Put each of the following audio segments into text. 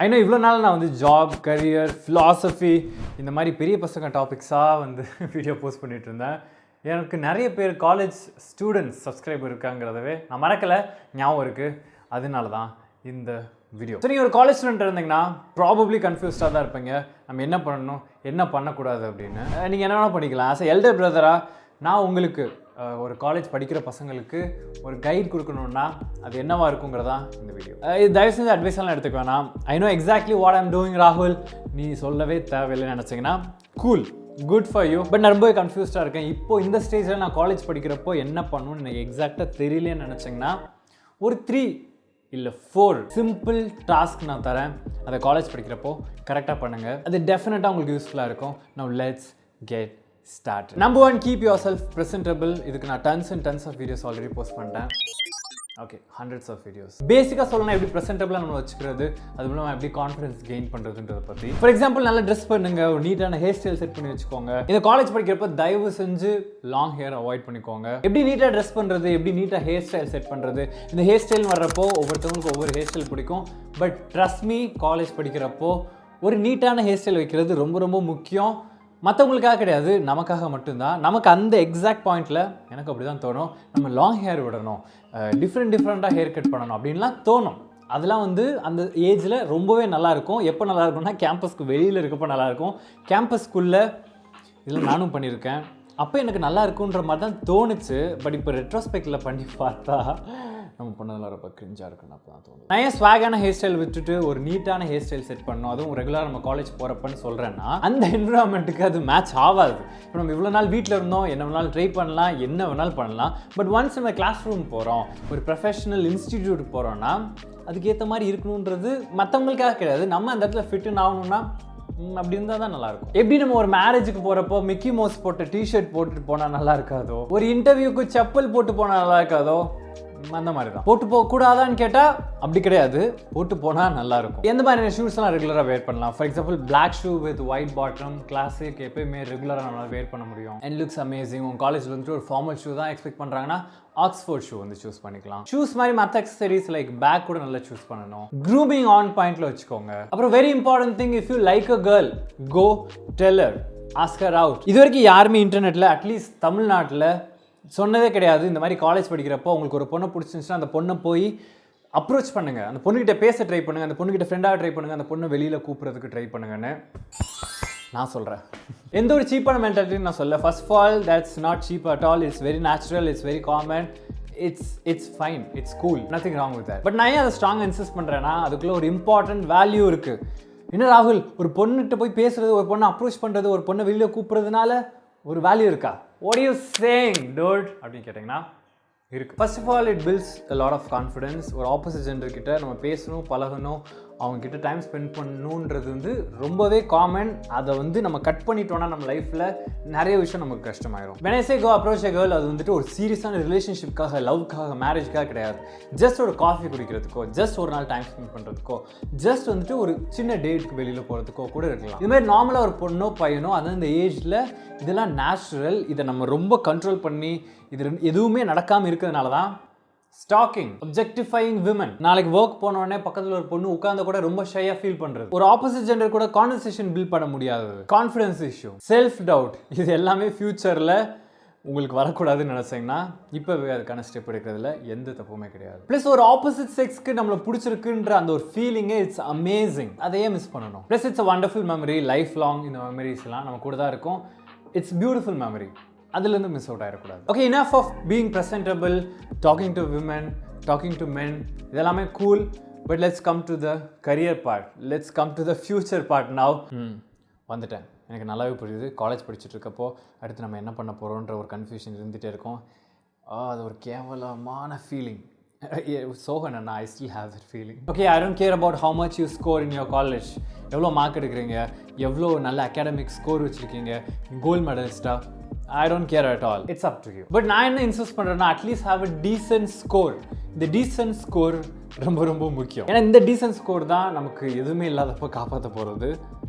I know இவ்வளோ நாள் நான் வந்து ஜாப், கரியர், ஃபிலாசபி இந்த மாதிரி பெரிய பசங்க டாபிக்ஸாக வந்து வீடியோ போஸ்ட் பண்ணிகிட்டு இருந்தேன். எனக்கு நிறைய பேர் காலேஜ் ஸ்டூடெண்ட்ஸ் சப்ஸ்கிரைபர் இருக்காங்கிறதவே நான் மறக்கலை, ஞாபகம் இருக்குது. அதனால தான் இந்த வீடியோ. ஸோ நீங்கள் ஒரு காலேஜ் ஸ்டூடெண்ட் இருந்தீங்கன்னா ப்ராபப்ளி கன்ஃபியூஸ்டாக தான் இருப்பீங்க, நம்ம என்ன பண்ணணும் என்ன பண்ணக்கூடாது அப்படின்னு. நீங்கள் என்ன வேணால் பண்ணிக்கலாம். ஆஸ் எல்டர் பிரதராக நான் உங்களுக்கு ஒரு காலேஜ் படிக்கிற பசங்களுக்கு ஒரு கைட் கொடுக்கணுன்னா அது என்னவா இருக்குங்கிறதா இந்த வீடியோ. இது தயவு செஞ்சு அட்வைஸ்லாம் எடுத்துக்க வேணாம். I know exactly what I'm doing ராகுல், நீ சொல்லவே தேவையில்லைன்னு நினச்சிங்கன்னா cool, good for you. But நான் ரொம்பவே கன்ஃபியூஸ்டாக இருக்கேன். இப்போது இந்த ஸ்டேஜில் நான் காலேஜ் படிக்கிறப்போ என்ன பண்ணணும்னு எனக்கு எக்ஸாக்டாக தெரியலேன்னு நினச்சிங்கன்னா ஒரு 3 இல்லை 4 சிம்பிள் டாஸ்க் நான் தரேன். அதை காலேஜ் படிக்கிறப்போ கரெக்டாக பண்ணுங்கள். அது டெஃபினட்டாக உங்களுக்கு யூஸ்ஃபுல்லாக இருக்கும். Now let's get start. Number 1, keep yourself presentable. இதுக்கு நான் tons and tons of videos already post பண்ணிட்டேன். Okay, hundreds of videos. பேசிக்காக சொல்லணும் எப்படி ப்ரெசென்டபிளாக நம்ம வச்சுக்கிறது, அது மூலமாக எப்படி கான்ஃபிடன்ஸ் கெயின் பண்ணுறதுன்றதை பற்றி. ஃபார் எக்ஸாம்பிள், நல்லா ட்ரெஸ் பண்ணுங்க, ஒரு நீட்டான ஹேர் ஸ்டைல் செட் பண்ணி வச்சுக்கோங்க. இந்த காலேஜ் படிக்கிறப்ப தயவு செஞ்சு லாங் ஹேர் அவாய்ட் பண்ணிக்கோங்க. எப்படி நீட்டாக ட்ரெஸ் பண்ணுறது, எப்படி நீட்டாக ஹேர் ஸ்டைல் செட் பண்ணுறது, இந்த ஹேர் ஸ்டைல் வர்றப்போ ஒவ்வொருத்தவங்களுக்கு ஒவ்வொரு ஹேர் ஸ்டைல் பிடிக்கும். பட் ட்ரஸ்ட் மீ, காலேஜ் படிக்கிறப்போ ஒரு நீட்டான ஹேர் ஸ்டைல் வைக்கிறது ரொம்ப ரொம்ப முக்கியம். மற்றவங்களுக்காக கிடையாது, நமக்காக மட்டும்தான். நமக்கு அந்த எக்ஸாக்ட் பாயிண்டில் எனக்கு அப்படி தான் தோணும், நம்ம லாங் ஹேர் விடணும், டிஃப்ரெண்ட்டாக ஹேர் கட் பண்ணணும் அப்படின்லாம் தோணும். அதெல்லாம் வந்து அந்த ஏஜில் ரொம்பவே நல்லாயிருக்கும். எப்போ நல்லாயிருக்கும்னா கேம்பஸ்க்கு வெளியில் இருக்கப்போ நல்லாயிருக்கும். கேம்பஸ்க்குள்ளே இதில் நானும் பண்ணியிருக்கேன். அப்போ எனக்கு நல்லா இருக்குன்ற மாதிரி தான் தோணுச்சு. பட் இப்போ ரெட்ரோஸ்பெக்டில் பண்ணி பார்த்தா நம்ம பண்ணதெல்லாம் ரொம்ப கிரிஞ்சாக இருக்குன்னு அப்போ தான் தோணுது. நான் ஏன் ஸ்வாகான ஹேர் ஸ்டைல் விட்டுட்டு ஒரு நீட்டான ஹேர் ஸ்டைல் செட் பண்ணணும், அதுவும் ரெகுலராக நம்ம காலேஜ் போகிறப்பன்னு சொல்கிறேன்னா அந்த என்விரான்மெண்ட்டுக்கு அது மேட்ச் ஆகாது. இப்போ நம்ம இவ்வளோ நாள் வீட்டில் இருந்தோம், என்ன வேணாலும் ட்ரை பண்ணலாம், என்ன வேணாலும் பண்ணலாம். பட் ஒன்ஸ் நம்ம கிளாஸ் ரூம் போகிறோம், ஒரு ப்ரொஃபஷனல் இன்ஸ்டிடியூட் போகிறோன்னா அதுக்கேற்ற மாதிரி இருக்கணுன்றது மற்றவங்களுக்காக கிடையாது, நம்ம அந்த இடத்துல ஃபிட்டுன்னு ஆகணும்னா அப்படி இருந்தால் தான் நல்லாயிருக்கும். எப்படி நம்ம ஒரு மேரேஜுக்கு போகிறப்போ மிக்கி மவுஸ் போட்ட டிஷர்ட் போட்டுட்டு போனால் நல்லா இருக்காதோ, ஒரு இன்டர்வியூக்கு செப்பல் போட்டு போனால் நல்லா இருக்காதோ, அந்த மாதிரி தான். போட்டு போகக்கூடாதான்னு கேட்டால் அப்படி கிடையாது, போட்டு போனால் நல்லாயிருக்கும். எந்த மாதிரியான ஷூஸ்லாம் ரெகுலராக வேர் பண்ணலாம்? For example, black shoe with white bottom, classic, எப்பயுமே ரெகுலராக நம்மளால் வேர் பண்ண முடியும். And looks amazing. உங்கள் காலேஜில் வந்துட்டு ஒரு ஃபார்மல் ஷூ தான் எக்ஸ்பெக்ட் பண்ணுறாங்கன்னா ஆக்ஸ்ஃபோர்ட் ஷூ வந்து சூஸ் பண்ணிக்கலாம். ஷூஸ் மாதிரி மற்ற அக்சசரிஸ் லைக் பேக் கூட நல்லா சூஸ் பண்ணணும். க்ரூமிங் ஆன் பாயிண்ட்ல வச்சுக்கோங்க. அப்புறம் very important thing, if you like a girl, go tell her, ask her out. இது வரைக்கும் யாருமே இன்டர்நெட்டில் அட்லீஸ்ட் தமிழ்நாட்டில் சொன்னதே கிடையாது, இந்த மாதிரி காலேஜ் படிக்கிறப்போ உங்களுக்கு ஒரு பொண்ணை பிடிச்சிருந்துச்சுன்னா அந்த பொண்ணை போய் அப்ரோச் பண்ணுங்கள், அந்த பொண்ணுக்கிட்ட பேச ட்ரை பண்ணுங்கள், அந்த பொண்ணுக்கிட்ட ஃப்ரெண்டாக ட்ரை பண்ணுங்கள், அந்த பொண்ணை வெளியில் கூப்பிட்றதுக்கு ட்ரை பண்ணுங்கன்னு நான் சொல்கிறேன். எந்த ஒரு சீப்பான மென்டாலிட்டின்னு நான் சொல்ல. First of all, that's not cheap at all. It's very natural, it's very common, it's fine, it's cool, nothing wrong with that. But நான் ஏன் அதை ஸ்ட்ராங் இன்சிஸ்ட் பண்ணுறேன்னா அதுக்குள்ளே ஒரு இம்பார்ட்டன்ட் வேல்யூ இருக்குது. என்ன ராகுல், ஒரு பொண்ணுகிட்ட போய் பேசுறது, ஒரு பொண்ணை அப்ரோச் பண்ணுறது, ஒரு பொண்ணை வெளியில் கூப்பிட்றதுனால ஒரு வேல்யூ இருக்கா? வாட் யூ சேயிங் டூட் அப்படின்னு கேட்டிங்கன்னா இருக்குது. First of all, it builds a lot of confidence. ஒரு ஆப்போசிட் ஜெண்டர் கிட்ட நம்ம பேசணும், பழகணும், அவங்க கிட்ட டைம் ஸ்பெண்ட் பண்ணணுன்றது வந்து ரொம்பவே காமன். அதை வந்து நம்ம கட் பண்ணிட்டோம்னா நம்ம லைஃப்பில் நிறைய விஷயம் நமக்கு கஷ்டமாயிரும். when I say go approach a girl, அது வந்துட்டு ஒரு சீரியஸான ரிலேஷன்ஷிப்காக, லவ்க்காக, மேரேஜ்க்காக கிடையாது. ஜஸ்ட் ஒரு காஃபி குடிக்கிறதுக்கோ, ஜஸ்ட் ஒரு நாள் டைம் ஸ்பெண்ட் பண்ணுறதுக்கோ, ஜஸ்ட் வந்துட்டு ஒரு சின்ன டேட்டுக்கு வெளியில் போகிறதுக்கோ கூட இருக்கலாம். இதுமாதிரி நார்மலாக ஒரு பொண்ணோ பையனோ அந்த ஏஜில் இதெல்லாம் நேச்சுரல். இதை நம்ம ரொம்ப கண்ட்ரோல் பண்ணி இது எதுவுமே நடக்காமல் இருக்கிறதுனால தான் ஸ்டாக்கிங், அப்ஜெக்டிஃபையிங் விமன். நாளைக்கு ஒர்க் போனோடனே பக்கத்தில் ஒரு பொண்ணு உட்கார்ந்த கூட ரொம்ப ஷையாக ஃபீல் பண்ணுறது, ஒரு ஆப்போசிட் ஜெண்டர் கூட கான்வர்சேஷன் பில்ட் பண்ண முடியாது, கான்ஃபிடன்ஸ் இஷ்யூ, செல்ஃப் டவுட், இது எல்லாமே ஃபியூச்சரில் உங்களுக்கு வரக்கூடாதுன்னு நினச்சிங்கன்னா இப்போவே அதுக்கான ஸ்டெப் எடுக்கிறதுல எந்த தப்புமே கிடையாது. ப்ளஸ் ஒரு ஆப்போசிட் செக்ஸ்க்கு நம்மளை பிடிச்சிருக்குன்ற அந்த ஒரு ஃபீலிங்கே இட்ஸ் அமேசிங். அதையே மிஸ் பண்ணணும். Plus it's a wonderful memory, life long இந்த மெமரிஸ்லாம் நம்ம கூட தான் இருக்கும். இட்ஸ் பியூட்டிஃபுல் மெமரி, அதுலேருந்து மிஸ் அவுட் ஆகிடக்கூடாது. Okay, enough of being presentable, talking to women, talking to men, இதெல்லாமே cool. But let's come to the career part, let's come to the future part now. வந்துட்டேன், எனக்கு நல்லாவே புரியுது. College படிச்சுட்டு இருக்கப்போ அடுத்து நம்ம என்ன பண்ண போகிறோன்ற ஒரு கன்ஃபியூஷன் இருந்துகிட்டே இருக்கும். அது ஒரு கேவலமான ஃபீலிங். சோகனா, I still have that feeling. Okay, I don't care about how much you score in your college. எவ்வளோ மார்க் எடுக்கிறீங்க, எவ்வளோ நல்ல அகாடமிக் ஸ்கோர் வச்சுருக்கீங்க, கோல்டு மெடலிஸ்டா, I don't care at all. It's up to you. But நான் என்ன insist பண்ணுறேன்னா at least have a decent score. இந்த டீசென்ட் ஸ்கோர் ரொம்ப ரொம்ப முக்கியம். ஏன்னா இந்த டீசென்ட் ஸ்கோர் தான் நமக்கு எதுவுமே இல்லாதப்போ காப்பாற்ற போகிறது.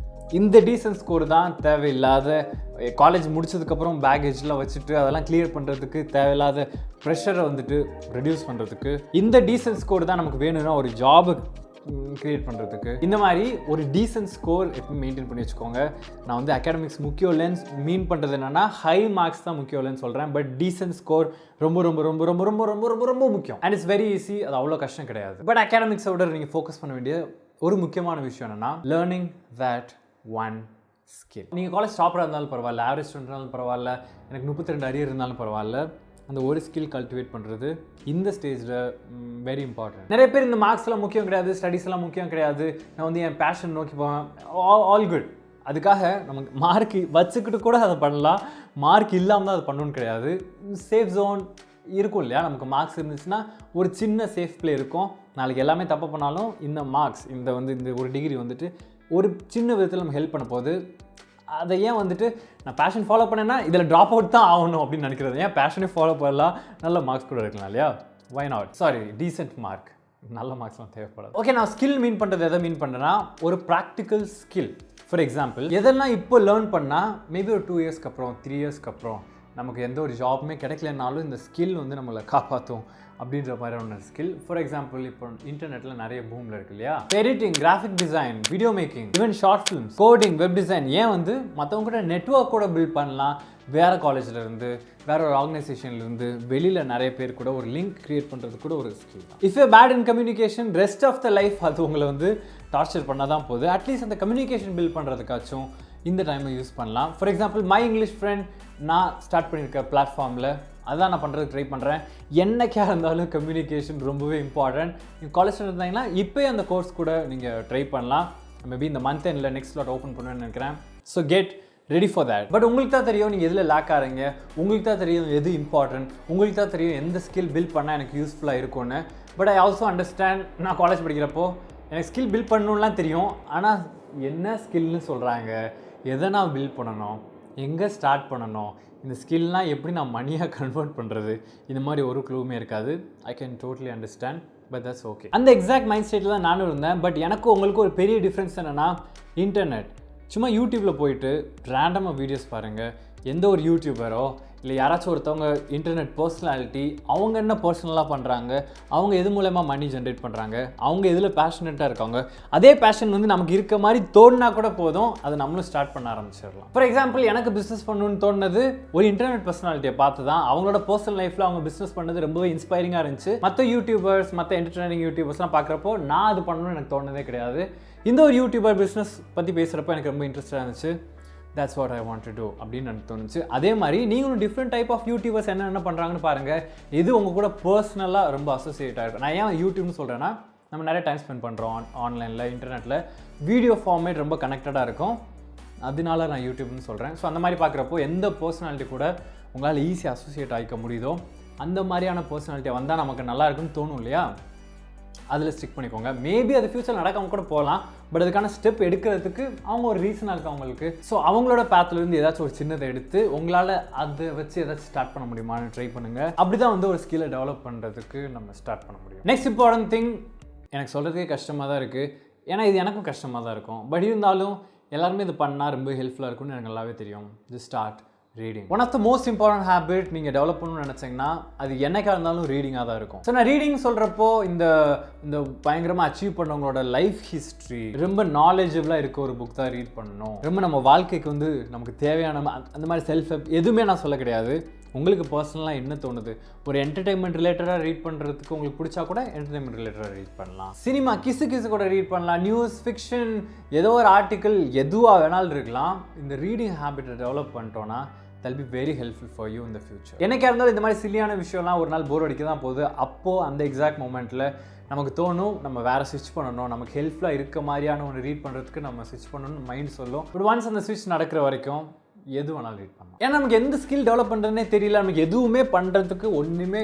இந்த டீசென்ட் ஸ்கோர் தான் தேவையில்லாத காலேஜ் முடிச்சதுக்கப்புறம் பேகேஜ்லாம் வச்சுட்டு அதெல்லாம் கிளியர் பண்ணுறதுக்கு, தேவையில்லாத ப்ரெஷரை வந்துட்டு ரெடியூஸ் பண்ணுறதுக்கு. இந்த டீசென்ட் ஸ்கோர் தான் நமக்கு வேணும்னா ஒரு ஜாபுக்கு கிரியேட் பண்ணுறதுக்கு. இந்த மாதிரி ஒரு டீசென்ட் ஸ்கோர் எப்போ மெயின்டைன் பண்ணி வச்சுக்கோங்க. நான் வந்து அகாடமிக்ஸ் முக்கியம் இல்லைன்னு மீன் பண்ணுறது என்னென்னா ஹை மார்க்ஸ் தான் முக்கியம் இல்லைன்னு சொல்கிறேன். பட் டீசென்ட் ஸ்கோர் ரொம்ப ரொம்ப ரொம்ப ரொம்ப ரொம்ப ரொம்ப ரொம்ப ரொம்ப முக்கியம். And it's very easy. அது அவ்வளோ கஷ்டம் கிடையாது. பட் அகாடமிக்ஸை விட நீங்கள் ஃபோக்கஸ் பண்ண வேண்டிய ஒரு முக்கியமான விஷயம் என்னென்னா லேர்னிங் தட் ஒன் ஸ்கில். நீங்கள் காலேஜ் டாப்பராக இருந்தாலும் பரவாயில்ல, ஆவரேஜ் ஸ்டூடெண்ட் இருந்தாலும் பரவாயில்ல, எனக்கு 32 அரியர் இருந்தாலும் பரவாயில்ல, அந்த ஒரு ஸ்கில் கல்டிவேட் பண்ணுறது இந்த ஸ்டேஜில் வெரி இம்பார்ட்டன்ட். நிறைய பேர் இந்த மார்க்ஸ்லாம் முக்கியம் கிடையாது, ஸ்டடீஸ்லாம் முக்கியம் கிடையாது, நான் வந்து என் பேஷன் நோக்கி போவேன், ஆல் குட். அதுக்காக நமக்கு மார்க் வச்சுக்கிட்டு கூட அதை பண்ணலாம், மார்க் இல்லாமல் தான் அதை பண்ணணும்னு கிடையாது. சேஃப் ஜோன் இருக்கும் இல்லையா, நமக்கு மார்க்ஸ் இருந்துச்சுன்னா ஒரு சின்ன சேஃப் பிளே இருக்கும். நாளைக்கு எல்லாமே தப்பு பண்ணாலும் இந்த மார்க்ஸ் இந்த ஒரு டிகிரி வந்துட்டு ஒரு சின்ன விதத்தில் நம்ம ஹெல்ப் பண்ண போகுது. அதை ஏன் வந்துட்டு நான் பேஷன் ஃபாலோ பண்ணேன்னா இதில் ட்ராப் அவுட் தான் ஆகணும் அப்படின்னு நினைக்கிறது. ஏன் பேஷனே ஃபாலோ பண்ணலாம், நல்ல மார்க்ஸ் கூட இருக்கலாம் இல்லையா? Why not? Sorry, decent mark, நல்ல மார்க்ஸ்லாம் தேவைப்படாது. ஓகே, நான் ஸ்கில் மீன் பண்ணுறது எதை மீன் பண்ணுறேன்னா ஒரு ப்ராக்டிக்கல் ஸ்கில். ஃபார் எக்ஸாம்பிள், எதெல்லாம் இப்போ லேர்ன் பண்ணால் மேபி ஒரு 2 இயர்ஸ்க்கு அப்புறம் 3 இயர்ஸ்க்கு அப்புறம் நமக்கு எந்த ஒரு ஜாப்புமே கிடைக்கலனாலும் இந்த ஸ்கில் வந்து நம்மளை காப்பாற்றும் அப்படின்ற மாதிரி ஒன்று ஸ்கில். ஃபார் எக்ஸாம்பிள், இப்போ இன்டர்நெட்டில் நிறைய பூமில் இருக்கு இல்லையா, editing, graphic design, video making, even short films, coding, web design. ஏன் வந்து மற்றவங்க கூட நெட்வொர்க் கூட பில்ட் பண்ணலாம். வேறு காலேஜ்லேருந்து வேறு ஒரு ஆர்கனைசேஷன்லேருந்து வெளியில் நிறைய பேர் கூட ஒரு லிங்க் கிரியேட் பண்ணுறது கூட ஒரு ஸ்கில் தான். If you bad in communication, rest of the life அது உங்களை வந்து டார்ச்சர் பண்ண தான் போகுது. அட்லீஸ்ட் அந்த கம்யூனிகேஷன் பில்ட் பண்ணுறதுக்காச்சும் இந்த டைமை யூஸ் பண்ணலாம். For example, my English friend நான் ஸ்டார்ட் பண்ணியிருக்க பிளாட்ஃபார்மில் அதான் நான் பண்ணுறதுக்கு ட்ரை பண்ணுறேன். என்னைக்கா இருந்தாலும் கம்யூனிகேஷன் ரொம்பவே இம்பார்ட்டன்ட். நீங்கள் காலேஜ் இருந்தீங்கன்னா இப்போயே அந்த கோர்ஸ் கூட நீங்கள் ட்ரை பண்ணலாம். மேபி இந்த மந்த் எண்டில் நெக்ஸ்ட் ஸ்லாட் ஓப்பன் பண்ணுவேன்னு நினைக்கிறேன். So get ready for that. But உங்களுக்கு தான் தெரியும் நீங்கள் எதில் லேக் ஆகிறீங்க, உங்களுக்கு தான் தெரியும் எது இம்பார்ட்டன்ட், உங்களுக்கு தான் தெரியும் எந்த ஸ்கில் பில்ட் பண்ணால் எனக்கு யூஸ்ஃபுல்லாக இருக்கும்னு. பட் ஐ ஆல்சோ அண்டர்ஸ்டாண்ட், நான் காலேஜ் படிக்கிறப்போ எனக்கு ஸ்கில் பில்ட் பண்ணணும்லாம் தெரியும். ஆனால் என்ன ஸ்கில்னு சொல்கிறாங்க, எதை நான் பில்ட் பண்ணணும், எங்கே ஸ்டார்ட் பண்ணணும், இந்த ஸ்கில்லாம் எப்படி நான் மணியாக கன்வெர்ட் பண்ணுறது, இந்த மாதிரி ஒரு க்ளூவுமே இருக்காது. I can totally understand, but that's okay. அந்த எக்ஸாக்ட் மைண்ட் ஸ்டேட்டில் தான் நானும் இருந்தேன். பட் எனக்கும் உங்களுக்கு ஒரு பெரிய டிஃப்ரென்ஸ் என்னென்னா, இன்டர்நெட் சும்மா யூடியூப்பில் போயிட்டு ரேண்டமாக வீடியோஸ் பாருங்கள். எந்த ஒரு யூடியூபரோ இல்லை யாராச்சும் ஒருத்தவங்க இன்டர்நெட் பர்சனாலிட்டி அவங்க என்ன பர்சனலாக பண்ணுறாங்க, அவங்க எது மூலமாக மணி ஜென்ரேட் பண்ணுறாங்க, அவங்க எதில் பேஷனட்டாக இருக்காங்க, அதே பேஷன் வந்து நமக்கு இருக்க மாதிரி தோணுனா கூட போதும், அதை நம்மளும் ஸ்டார்ட் பண்ண ஆரம்பிச்சிடலாம். ஃபார் எக்ஸாம்பிள், எனக்கு பிஸ்னஸ் பண்ணணும்னு தோணுனது ஒரு இன்டர்நெட் பர்சனாலிட்டியை பார்த்து தான். அவங்களோட பர்சனல் லைஃப்பில் அவங்க பிஸ்னஸ் பண்ணது ரொம்பவே இன்ஸ்பைரிங்காக இருந்துச்சு. மற்ற யூடியூபர்ஸ், மற்ற என்டர்டெய்னிங் யூடியூபர்ஸ்லாம் பார்க்குறப்போ நான் அது பண்ணணும்னு எனக்கு தோணுனதே கிடையாது. இந்த ஒரு யூடியூபர் பிஸ்னஸ் பற்றி பேசுகிறப்போ எனக்கு ரொம்ப இன்ட்ரெஸ்டாக இருந்துச்சு. That's what I want to do அப்படின்னு எனக்கு தோணுச்சு. அதே மாதிரி நீங்களும் டிஃப்ரெண்ட் டைப் ஆஃப் யூடியூபர்ஸ் என்ன பண்ணுறாங்கன்னு பாருங்கள். இது உங்கள் கூட பர்சனலாக ரொம்ப அசோசியேட்டாக இருக்கும். நான் ஏன் யூடியூப்னு சொல்கிறேன்னா, நம்ம நிறைய டைம் ஸ்பெண்ட் பண்ணுறோம் ஆன்லைனில், இன்டர்நெட்டில். வீடியோ ஃபார்மேட் ரொம்ப கனெக்டடாக இருக்கும், அதனால நான் யூடியூப்னு சொல்கிறேன். ஸோ அந்த மாதிரி பார்க்குறப்போ எந்த பர்சனாலிட்டி கூட உங்களால் ஈஸியாக அசோசியேட் ஆகிக்க முடியுதோ அந்த மாதிரியான பர்சனாலிட்டியை வந்தால் நமக்கு நல்லா இருக்குன்னு தோணும் இல்லையா, அதில் ஸ்டிக் பண்ணிக்கோங்க. மேபி அது ஃபியூச்சர் நடக்காமல் கூட போகலாம். பட் அதுக்கான ஸ்டெப் எடுக்கிறதுக்கு அவங்க ஒரு ரீசனாக இருக்குது அவங்களுக்கு. ஸோ அவங்களோட பேத்துலேருந்து ஏதாச்சும் ஒரு சின்னதை எடுத்து உங்களால் அதை வச்சு ஏதாச்சும் ஸ்டார்ட் பண்ண முடியுமான்னு ட்ரை பண்ணுங்கள். அப்படி தான் வந்து ஒரு ஸ்கில்லை டெவலப் பண்ணுறதுக்கு நம்ம ஸ்டார்ட் பண்ண முடியும். நெக்ஸ்ட் இம்பார்ட்டன்ட் திங், எனக்கு சொல்கிறதுக்கே கஷ்டமாக தான் இருக்குது, ஏன்னா இது எனக்கும் கஷ்டமாக தான் இருக்கும். பட் இருந்தாலும் எல்லாருமே இது பண்ணால் ரொம்ப ஹெல்ப்ஃபுல்லாக இருக்கும்னு எனக்கு நல்லாவே தெரியும். Just start reading. One of the most important habit நீங்கள் டெவலப் பண்ணணும்னு நினச்சிங்கன்னா அது என்னைக்காக இருந்தாலும் ரீடிங்காக தான் இருக்கும். ஸோ நான் ரீடிங் சொல்கிறப்போ இந்த பயங்கரமாக அச்சீவ் பண்ணவங்களோட லைஃப் ஹிஸ்ட்ரி, ரொம்ப நாலேஜபிளாக இருக்க ஒரு புக் தான் ரீட் பண்ணணும். ரொம்ப நம்ம வாழ்க்கைக்கு வந்து நமக்கு தேவையான அந்த மாதிரி செல்ஃப் ஹெல்ப் எதுவுமே நான் சொல்ல கிடையாது. உங்களுக்கு பர்சனலாக என்ன தோணுது, ஒரு என்டர்டைன்மெண்ட் ரிலேட்டடாக ரீட் பண்ணுறதுக்கு உங்களுக்கு பிடிச்சா கூட என்டர்டைன்மெண்ட் ரிலேட்டடாக ரீட் பண்ணலாம். சினிமா கிசு கூட ரீட் பண்ணலாம். நியூஸ், ஃபிக்ஷன், ஏதோ ஒரு ஆர்டிக்கல் எதுவாக வேணாலும் இருக்கலாம். இந்த ரீடிங் ஹேபிட்டை டெவலப் பண்ணிட்டோன்னா that'll be very helpful for you in the future. என்னைக்கா இருந்தாலும் இந்த மாதிரி சில்லியான விஷயம்லாம் ஒரு நாள் போர் அடிக்க தான் போகுது. அப்போது அந்த எக்ஸாக்ட் மொமெண்ட்டில் நமக்கு தோணும் நம்ம வேறு ஸ்விட்ச் பண்ணணும், நமக்கு ஹெல்ப்ஃபுல்லாக இருக்க மாதிரியான ஒன்று ரீட் பண்ணுறதுக்கு நம்ம ஸ்விட்ச் பண்ணணும்னு மைண்ட் சொல்லும். பட் ஒன்ஸ் அந்த ஸ்விட்ச் நடக்கிற வரைக்கும் எது வேணாலும் ரீட் பண்ணலாம். ஏன்னா நமக்கு எந்த ஸ்கில் டெவலப் பண்ணுறதுனே தெரியல, நமக்கு எதுவுமே பண்ணுறதுக்கு ஒன்றுமே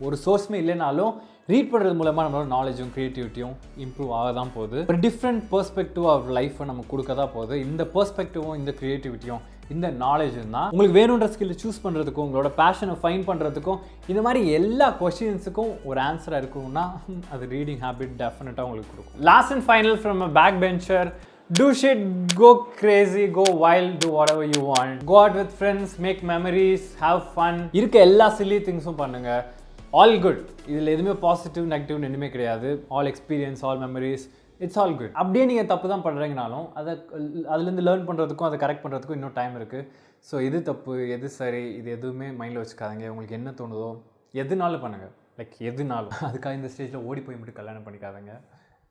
ஒரு சோர்ஸுமே இல்லைனாலும் ரீட் பண்ணுறது மூலமாக நம்மளோட நாலேஜும் க்ரியேட்டிவிட்டியும் இம்ப்ரூவ் ஆக தான் போகுது. ஒரு டிஃப்ரெண்ட் பெர்ஸ்பெக்டிவ் ஆஃப் லைஃப்பை நம்ம கொடுக்க தான் போகுது. இந்த பெர்ஸ்பெக்டிவும் இந்த க்ரியேட்டிவிட்டியும் இந்த நாலேஜும் தான் உங்களுக்கு வேணுன்ற ஸ்கில் சூஸ் பண்ணுறதுக்கும் உங்களோட பேஷனை ஃபைன் பண்ணுறதுக்கும் இந்த மாதிரி எல்லா கொஸ்டின்ஸுக்கும் ஒரு ஆன்சராக இருக்கும்னா அது ரீடிங் ஹேபிட் டெஃபினட்டாக உங்களுக்கு கொடுக்கும். Last and final from a back bencher, do shit, go crazy, go wild, do whatever you want. Go out with friends, make memories, have fun. இருக்க எல்லா silly thingsum பண்ணுங்க. All good. இதில் எதுவுமே positive நெகட்டிவ்னு எதுவுமே கிடையாது. All experience, all memories. It's all good. அப்படியே நீங்கள் தப்பு தான் பண்ணுறீங்கனாலும் அதுலேருந்து லேர்ன் பண்ணுறதுக்கும் அதை கரெக்ட் பண்ணுறதுக்கும் இன்னும் டைம் இருக்குது. ஸோ எது தப்பு எது சரி இது எதுவுமே மைண்டில் வச்சுக்காதீங்க. உங்களுக்கு என்ன தோணுதோ எதுனாலும் பண்ணுங்கள், லைக் எதுனாலும். அதுக்காக இந்த ஸ்டேஜில் ஓடி போய் மட்டும் கல்யாணம் பண்ணிக்காதீங்க,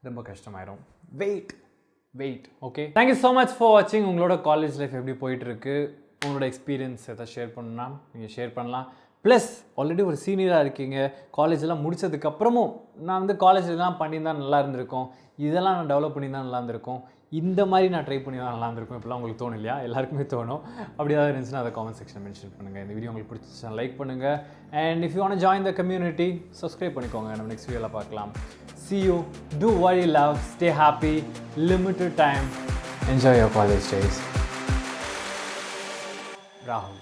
ரொம்ப கஷ்டமாயிரும். Wait okay. Thank you so much for வாட்சிங். உங்களோட காலேஜ் லைஃப் எப்படி போயிட்டுருக்கு, உங்களோட எக்ஸ்பீரியன்ஸ் எதாவது ஷேர் பண்ணணும்னா நீங்கள் ஷேர் பண்ணலாம். ப்ளஸ் ஆல்ரெடி ஒரு சீனியராக இருக்கீங்க, காலேஜெல்லாம் முடித்ததுக்கப்புறமும் நான் வந்து காலேஜ்லாம் பண்ணியிருந்தால் நல்லா இருந்திருக்கும், இதெல்லாம் நான் டெவலப் பண்ணியிருந்தால் நல்லா இருந்திருக்கும், இந்த மாதிரி நான் ட்ரை பண்ணி தான் நல்லா இருந்திருக்கும், இப்படிலாம் உங்களுக்கு தோணும் இல்லையா? எல்லாருக்குமே தோணும். அப்படி ஏதாவது இருந்துச்சுன்னா அதை காமெண்ட் செக்ஷன் மென்ஷன் பண்ணுங்கள். இந்த வீடியோ உங்களுக்கு பிடிச்சிச்சுன்னா லைக் பண்ணுங்கள். And if you want join the community subscribe பண்ணிக்கோங்க. நம்ம நெக்ஸ்ட் வீடியோவில் பார்க்கலாம். See you, do what you love, stay happy, limited time, enjoy your college days. Rahul.